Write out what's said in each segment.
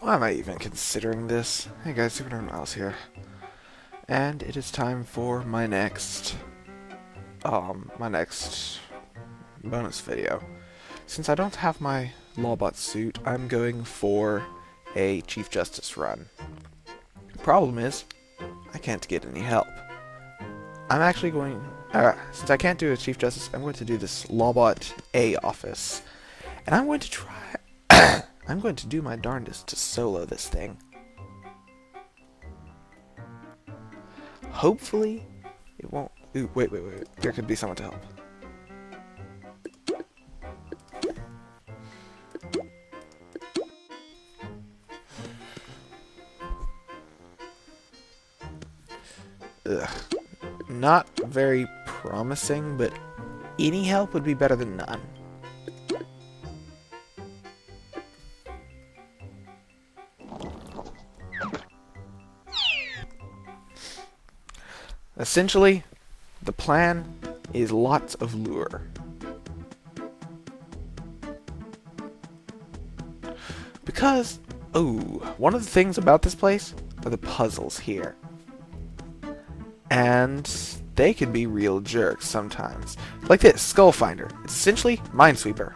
Why am I even considering this? Hey guys, Super Miles here. And it is time for my next bonus video. Since I don't have my Lawbot suit, I'm going for a Chief Justice run. The problem is, I can't get any help. I'm actually going, since I can't do a Chief Justice, I'm going to do this Lawbot A office. And I'm going to try, I'm going to do my darndest to solo this thing. Hopefully, it won't, ooh, wait, there could be someone to help. Ugh. Not very promising, but any help would be better than none. Essentially, the plan is lots of lure. Because, one of the things about this place are the puzzles here. And they can be real jerks sometimes. Like this, Skull Finder. It's essentially Minesweeper.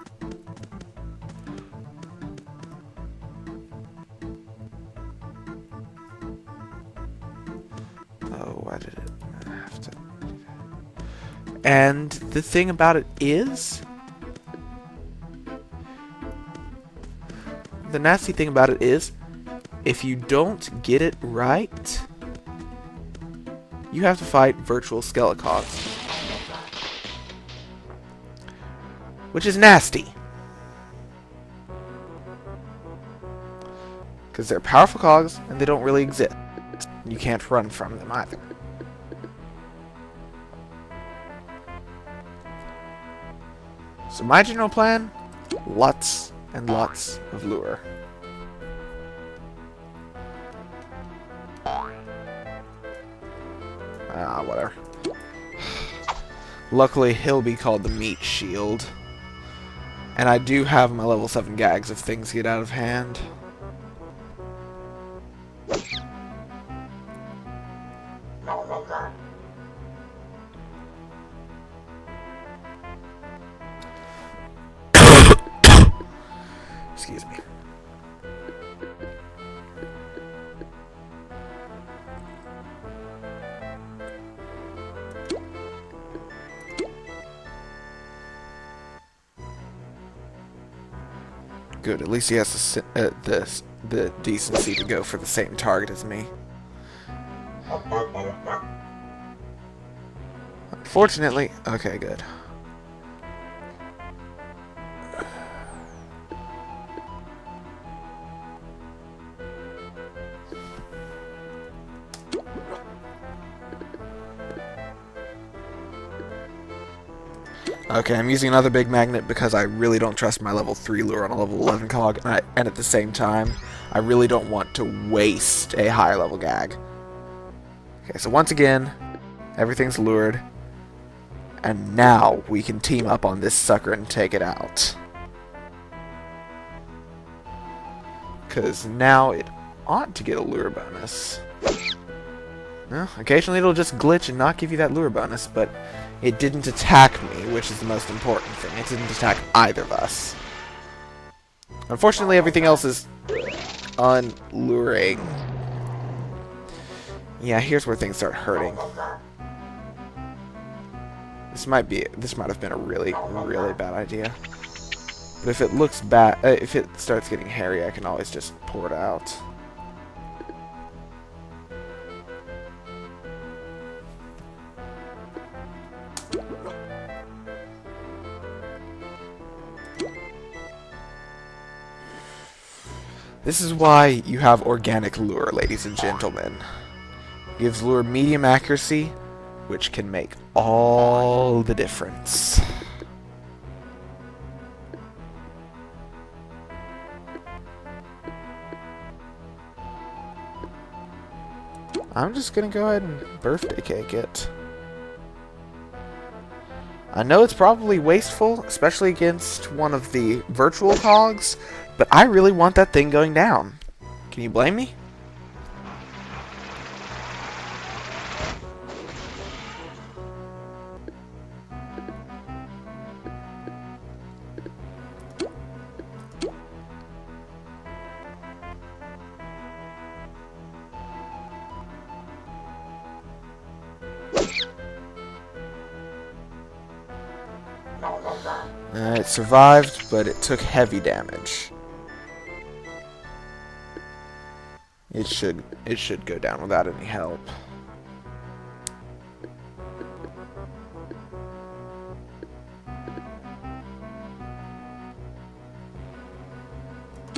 Oh, why did it have to... And the thing about it is... The nasty thing about it is, if you don't get it right, you have to fight virtual Skelecogs. Which is nasty. Because they're powerful cogs, and they don't really exist. You can't run from them either. So my general plan, lots and lots of lure. Whatever. Luckily, he'll be called the Meat Shield. And I do have my level 7 gags if things get out of hand. Excuse me. Good, at least he has the decency to go for the same target as me. Unfortunately, okay, good. Okay, I'm using another big magnet because I really don't trust my level 3 lure on a level 11 cog, and at the same time, I really don't want to waste a higher level gag. Okay, so once again, everything's lured, and now we can team up on this sucker and take it out. Because now it ought to get a lure bonus. Well, occasionally it'll just glitch and not give you that lure bonus, but it didn't attack me, which is the most important thing. It didn't attack either of us. Unfortunately, everything else is unluring. Yeah, here's where things start hurting. This might have been a really, really bad idea. But if it looks bad, if it starts getting hairy, I can always just pour it out. This is why you have organic lure, ladies and gentlemen. Gives lure medium accuracy, which can make all the difference. I'm just gonna go ahead and birthday cake it. I know it's probably wasteful, especially against one of the virtual cogs, but I really want that thing going down. Can you blame me? It survived, but it took heavy damage. It should go down without any help.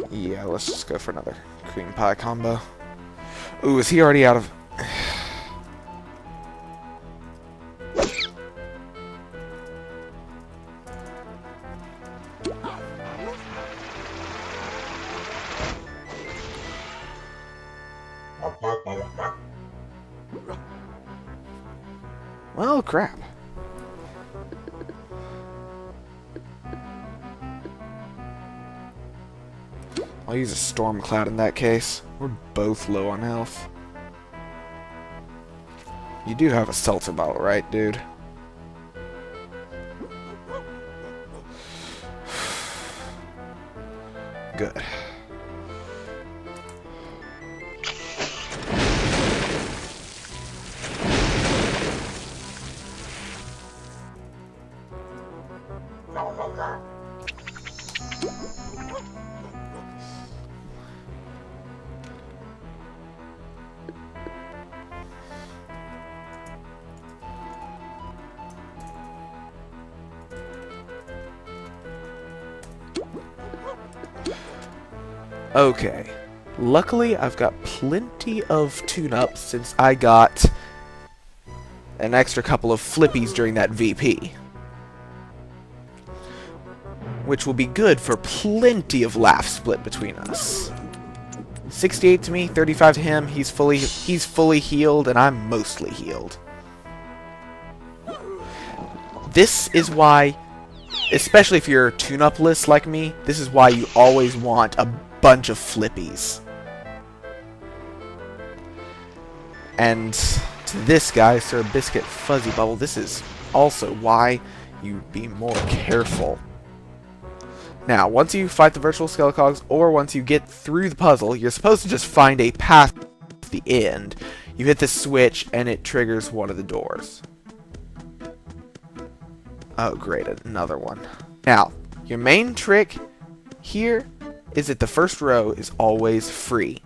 Yeah, let's just go for another cream pie combo. Ooh, is he already out of... Well, crap. I'll use a storm cloud in that case. We're both low on health. You do have a seltzer bottle, right, dude? Good. Okay. Luckily, I've got plenty of tune-ups since I got an extra couple of flippies during that VP. Which will be good for plenty of laugh split between us. 68 to me, 35 to him. He's fully healed, and I'm mostly healed. This is why, especially if you're tune-up list like me, this is why you always want a bunch of flippies. And to this guy, Sir Biscuit Fuzzy Bubble, this is also why you be more careful. Now, once you fight the virtual Skeletogs, or once you get through the puzzle, you're supposed to just find a path to the end. You hit the switch, and it triggers one of the doors. Oh, great, another one. Now, your main trick here is that the first row is always free.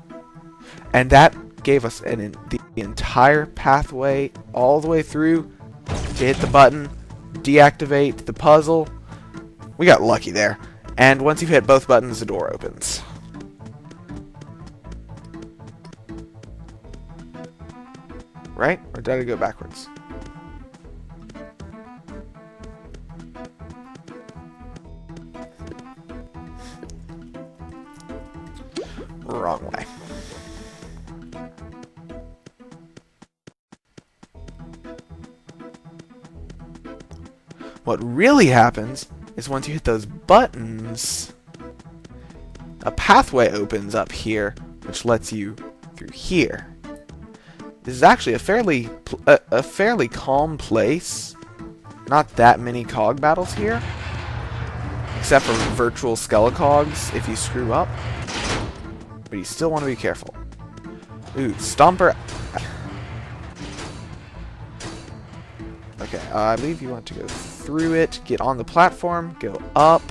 And that gave us the entire pathway all the way through to hit the button, deactivate the puzzle. We got lucky there. And once you've hit both buttons, the door opens. Right? Or did I go backwards? Wrong way. What really happens is once you hit those buttons, a pathway opens up here, which lets you through here. This is actually a fairly calm place. Not that many cog battles here, except for virtual Skelecogs if you screw up. But you still want to be careful. Ooh, Stomper. Okay, I believe you want to go through it, get on the platform, go up.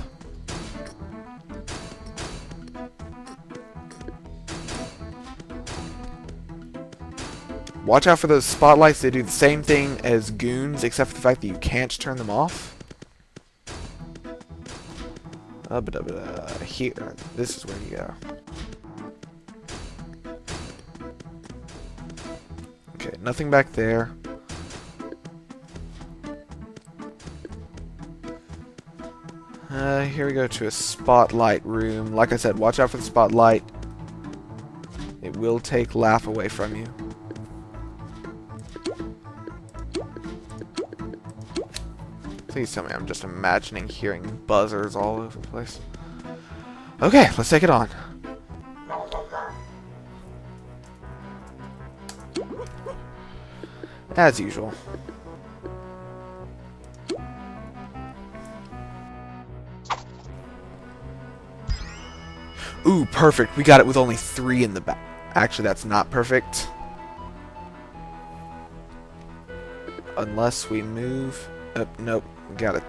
Watch out for those spotlights. They do the same thing as goons, except for the fact that you can't turn them off. Here. This is where you go. Okay, nothing back there. Here we go to a spotlight room. Like I said, watch out for the spotlight. It will take laugh away from you. Please tell me I'm just imagining hearing buzzers all over the place. Okay, let's take it on. As usual. Ooh, perfect. We got it with only 3 in the back. Actually, that's not perfect. Unless we move... nope. Got it.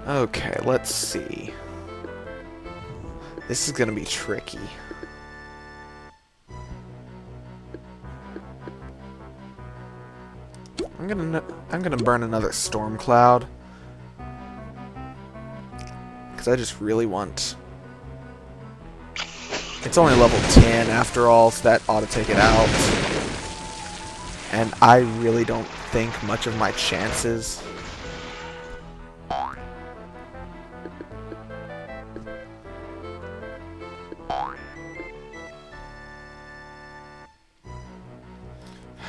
Okay, let's see. This is gonna be tricky. I'm gonna burn another storm cloud because I just really want. It's only level 10 after all, so that ought to take it out. And I really don't think much of my chances.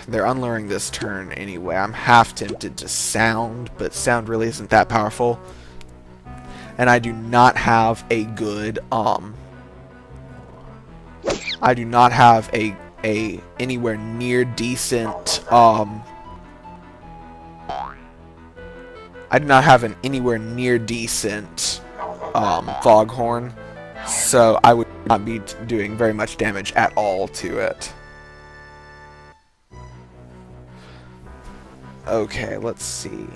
They're unluring this turn anyway. I'm half tempted to sound, but sound really isn't that powerful. And I do not have a good I do not have a anywhere near decent I do not have an anywhere near decent foghorn, so I would not be doing very much damage at all to it. Okay, let's see.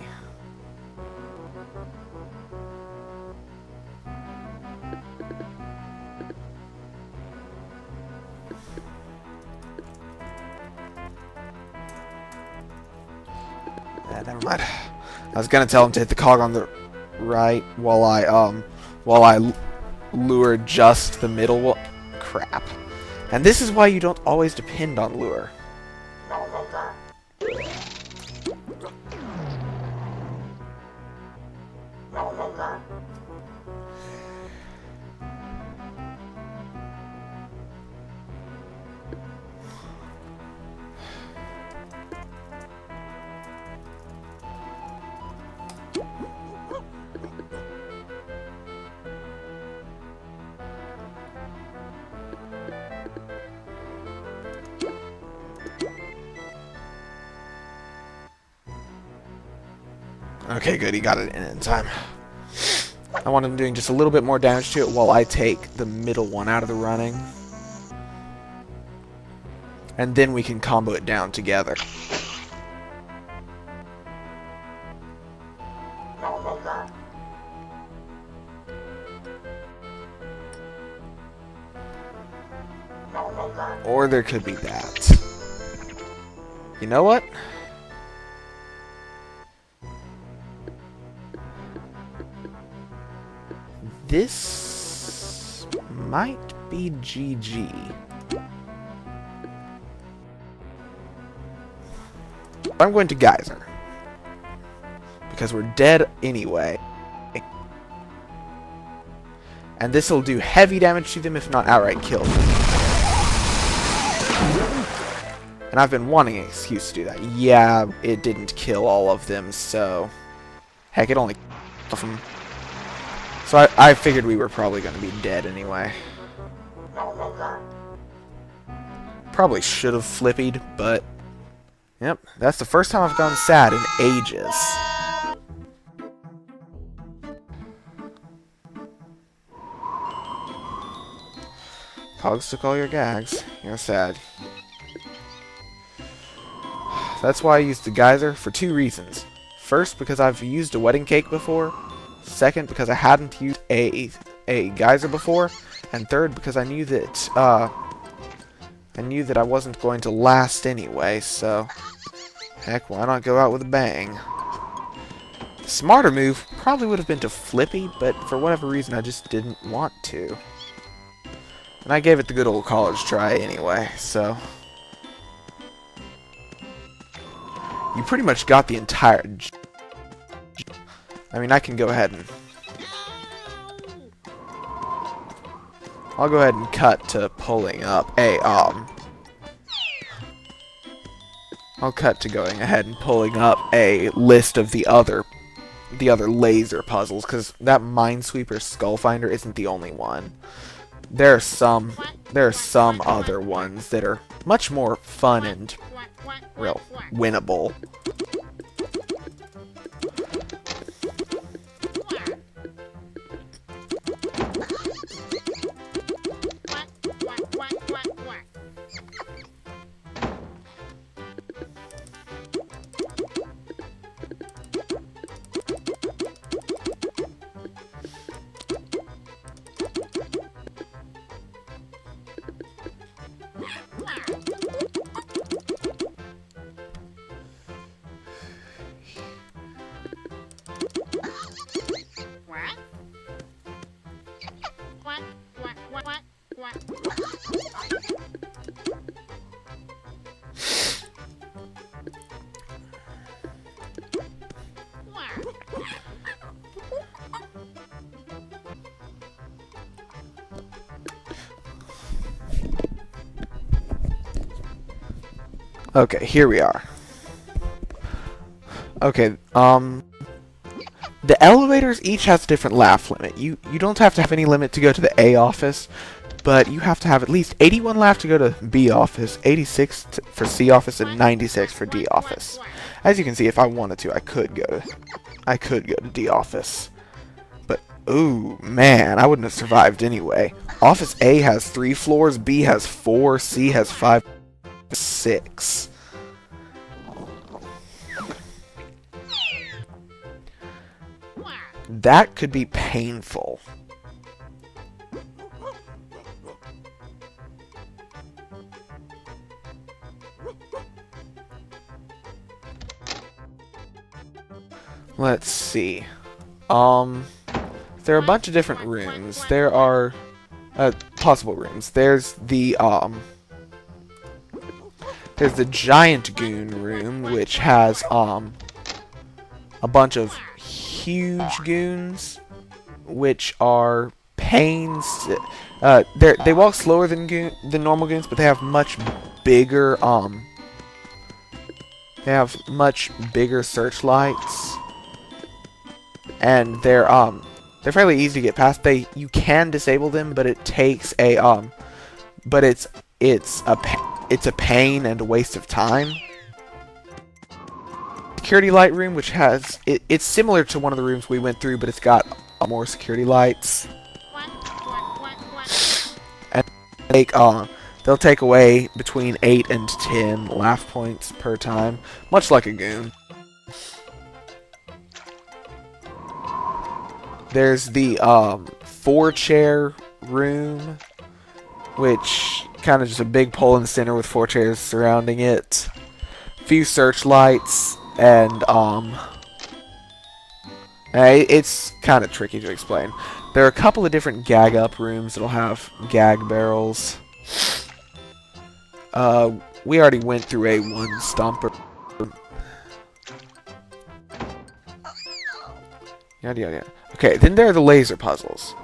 Never mind. I was gonna tell him to hit the cog on the right while I lure just the middle one. Crap. And this is why you don't always depend on lure. Okay, good. He got it in time. I want him doing just a little bit more damage to it while I take the middle one out of the running. And then we can combo it down together. Or there could be that. You know what? This might be GG. I'm going to Geyser. Because we're dead anyway. And this will do heavy damage to them, if not outright kill them. And I've been wanting an excuse to do that. Yeah, it didn't kill all of them, so... Heck, it only killed them. So I figured we were probably going to be dead anyway. Probably should have flippied, but... Yep, that's the first time I've gone sad in ages. Cogs took all your gags. You're sad. That's why I used the geyser for 2 reasons. First, because I've used a wedding cake before. Second, because I hadn't used a geyser before. And third, because I knew that I wasn't going to last anyway, so heck, why not go out with a bang? The smarter move probably would have been to flippy, but for whatever reason I just didn't want to. And I gave it the good old college try anyway, so... you pretty much got the entire... I mean, I can go ahead and... I'll go ahead and cut to pulling up a, I'll cut to going ahead and pulling up a list of the other laser puzzles, because that Minesweeper Skull Finder isn't the only one. There are some other ones that are much more fun and real winnable. Okay, here we are. Okay, the elevators each has a different laugh limit. You don't have to have any limit to go to the A office, but you have to have at least 81 laugh to go to B office, 86 for C office, and 96 for D office. As you can see, if I wanted to, I could go to D office. But ooh, man, I wouldn't have survived anyway. Office A has 3 floors, B has 4, C has 5, 6. That could be painful. Let's see. There are a bunch of different rooms. There are possible rooms. There's the giant goon room, which has a bunch of huge goons, which are pains. They walk slower than normal goons, but they have much bigger searchlights, and they're fairly easy to get past. You can disable them, but it takes a but it's a pain and a waste of time. Security light room, which has it's similar to one of the rooms we went through, but it's got more security lights, and they'll take away between 8 and 10 laugh points per time, much like a goon. There's the 4-chair room, which kind of just a big pole in the center with 4 chairs surrounding it, a few searchlights. And it's kind of tricky to explain. There are a couple of different gag up rooms that'll have gag barrels. We already went through a 1 stomper. Yada yada. Okay, then there are the laser puzzles.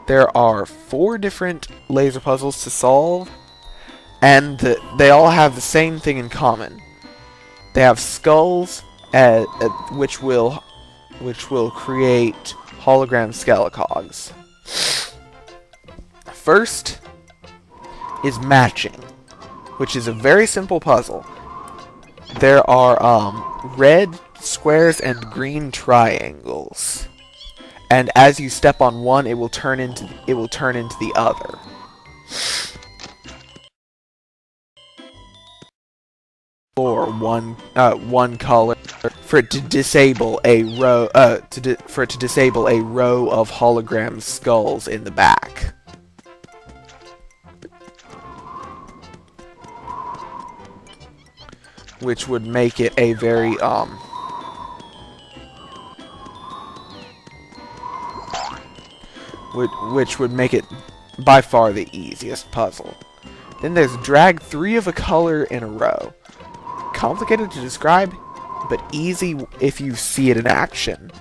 There are 4 different laser puzzles to solve, and they all have the same thing in common. They have skulls, which will create hologram skelecogs. First is matching, which is a very simple puzzle. There are red squares and green triangles, and as you step on one, it will turn into the other. Or one color for it to disable a row of hologram skulls in the back. Which would make it a very which would make it by far the easiest puzzle. Then there's drag 3 of a color in a row. Complicated to describe? but easy if you see it in action.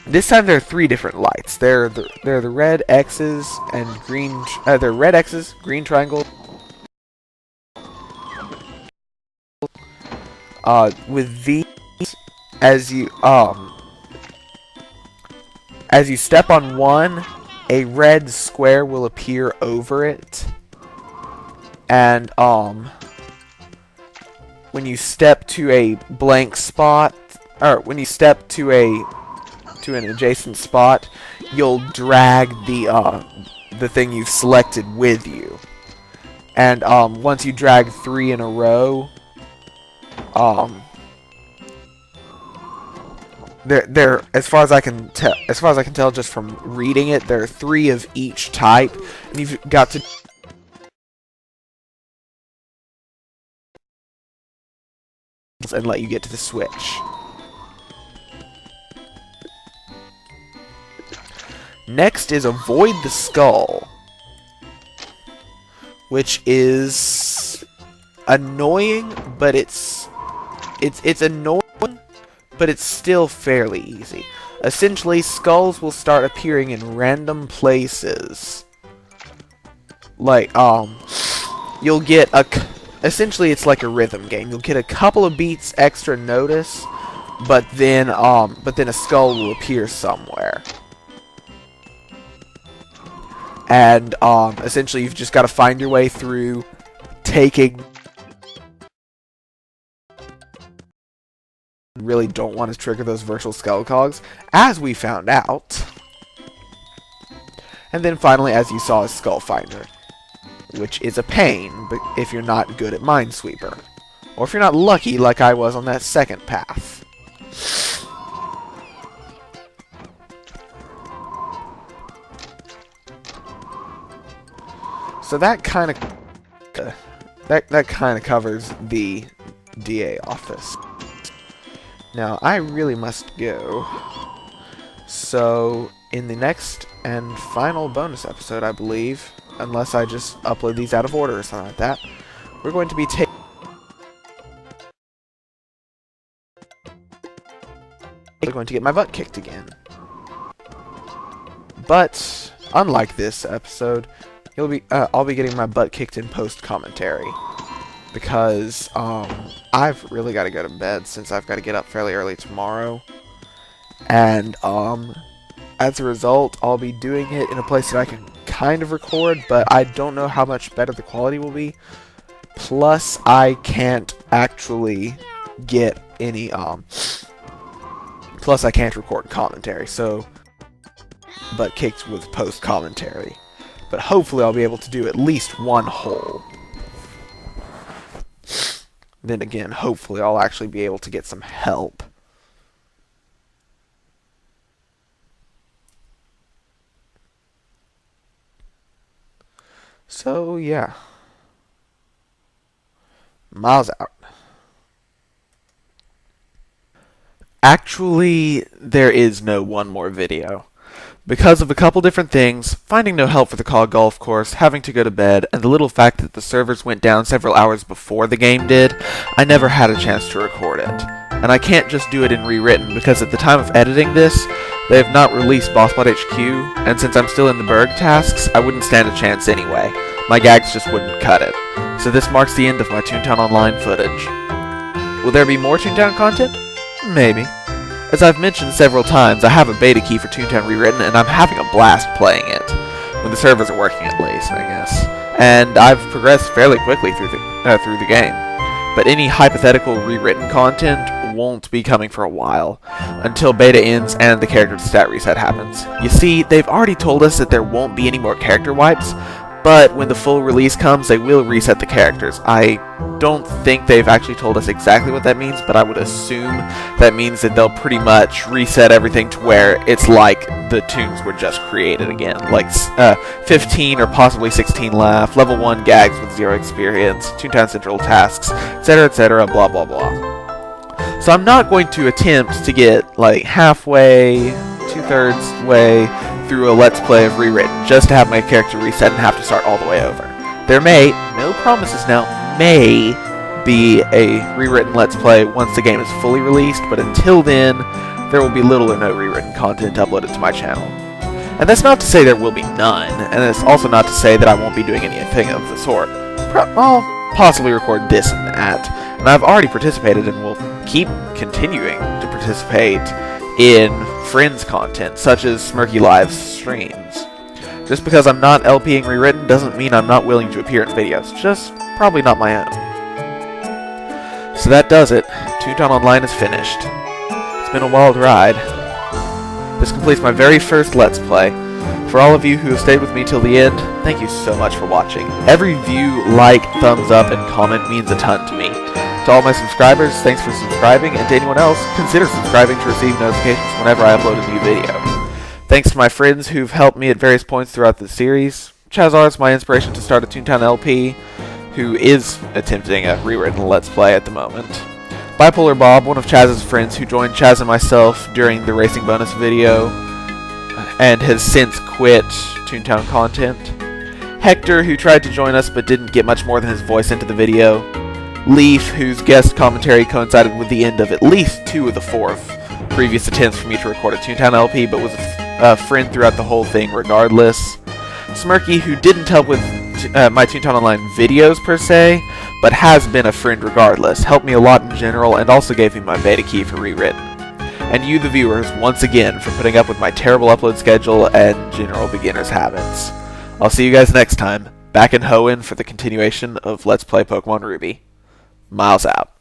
This time there are 3 different lights. They're the red X's and green. They're red X's, green triangle. With these, as you step on one, a red square will appear over it, and when you step to a blank spot, or when you step to an adjacent spot, you'll drag the thing you've selected with you. And once you drag 3 in a row, there as far as I can tell just from reading it, there are 3 of each type, and you've got to and let you get to the switch. Next is avoid the skull, which is annoying, but it's annoying, but it's still fairly easy. Essentially, skulls will start appearing in random places. Like, you'll get essentially it's like a rhythm game. You'll get a couple of beats extra notice, but then a skull will appear somewhere. And essentially you've just got to find your way through taking. Really don't want to trigger those virtual skull cogs, as we found out. And then finally, as you saw, is Skull Finder, which is a pain, but if you're not good at Minesweeper, or if you're not lucky like I was on that second path. So that kind of covers the DA office. Now I really must go. So in the next and final bonus episode, I believe, unless I just upload these out of order or something like that, we're going to be going to get my butt kicked again. But unlike this episode, I'll be getting my butt kicked in post commentary, because I've really got to go to bed since I've got to get up fairly early tomorrow, and as a result, I'll be doing it in a place that I can kind of record, but I don't know how much better the quality will be. Plus, I can't actually get any plus I can't record commentary, so butt kicked with post commentary. But hopefully I'll be able to do at least one hole. Then again, hopefully I'll actually be able to get some help. So, yeah. Miles out. Actually, there is no one more video. Because of a couple different things, finding no help for the COG golf course, having to go to bed, and the little fact that the servers went down several hours before the game did, I never had a chance to record it. And I can't just do it in Rewritten, because at the time of editing this, they have not released BossBot HQ, and since I'm still in the Berg tasks, I wouldn't stand a chance anyway. My gags just wouldn't cut it. So this marks the end of my ToonTown Online footage. Will there be more ToonTown content? Maybe. As I've mentioned several times, I have a beta key for ToonTown Rewritten, and I'm having a blast playing it. When the servers are working, at least, I guess. And I've progressed fairly quickly through the game. But any hypothetical rewritten content won't be coming for a while, until beta ends and the character stat reset happens. You see, they've already told us that there won't be any more character wipes, but when the full release comes, they will reset the characters. I don't think they've actually told us exactly what that means, but I would assume that means that they'll pretty much reset everything to where it's like the tunes were just created again. Like 15 or possibly 16 laugh, level 1 gags with 0 experience, ToonTown Central tasks, etc., blah blah blah. So I'm not going to attempt to get like halfway, 2/3 way through a Let's Play of Rewritten, just to have my character reset and have to start all the way over. There may, no promises now, may be a rewritten Let's Play once the game is fully released, but until then, there will be little or no rewritten content uploaded to my channel. And that's not to say there will be none, and it's also not to say that I won't be doing anything of the sort. I'll possibly record this and that, and I've already participated and will keep continuing to participate in Friends content, such as Smirky Live's streams. Just because I'm not LPing Rewritten doesn't mean I'm not willing to appear in videos, just probably not my own. So that does it. ToonTown Online is finished. It's been a wild ride. This completes my very first Let's Play. For all of you who have stayed with me till the end, thank you so much for watching. Every view, like, thumbs up, and comment means a ton to me. To all my subscribers, thanks for subscribing, and to anyone else, consider subscribing to receive notifications whenever I upload a new video. Thanks to my friends who've helped me at various points throughout the series. Chazar is my inspiration to start a ToonTown LP, who is attempting a rewritten Let's Play at the moment. Bipolar Bob, one of Chaz's friends who joined Chaz and myself during the racing bonus video, and has since quit ToonTown content. Hector, who tried to join us but didn't get much more than his voice into the video. Leaf, whose guest commentary coincided with the end of at least 2 of the 4 previous attempts for me to record a ToonTown LP, but was a friend throughout the whole thing regardless. Smirky, who didn't help with my ToonTown Online videos per se, but has been a friend regardless, helped me a lot in general, and also gave me my beta key for Rewritten. And you, the viewers, once again, for putting up with my terrible upload schedule and general beginner's habits. I'll see you guys next time, back in Hoenn for the continuation of Let's Play Pokemon Ruby. Miles out.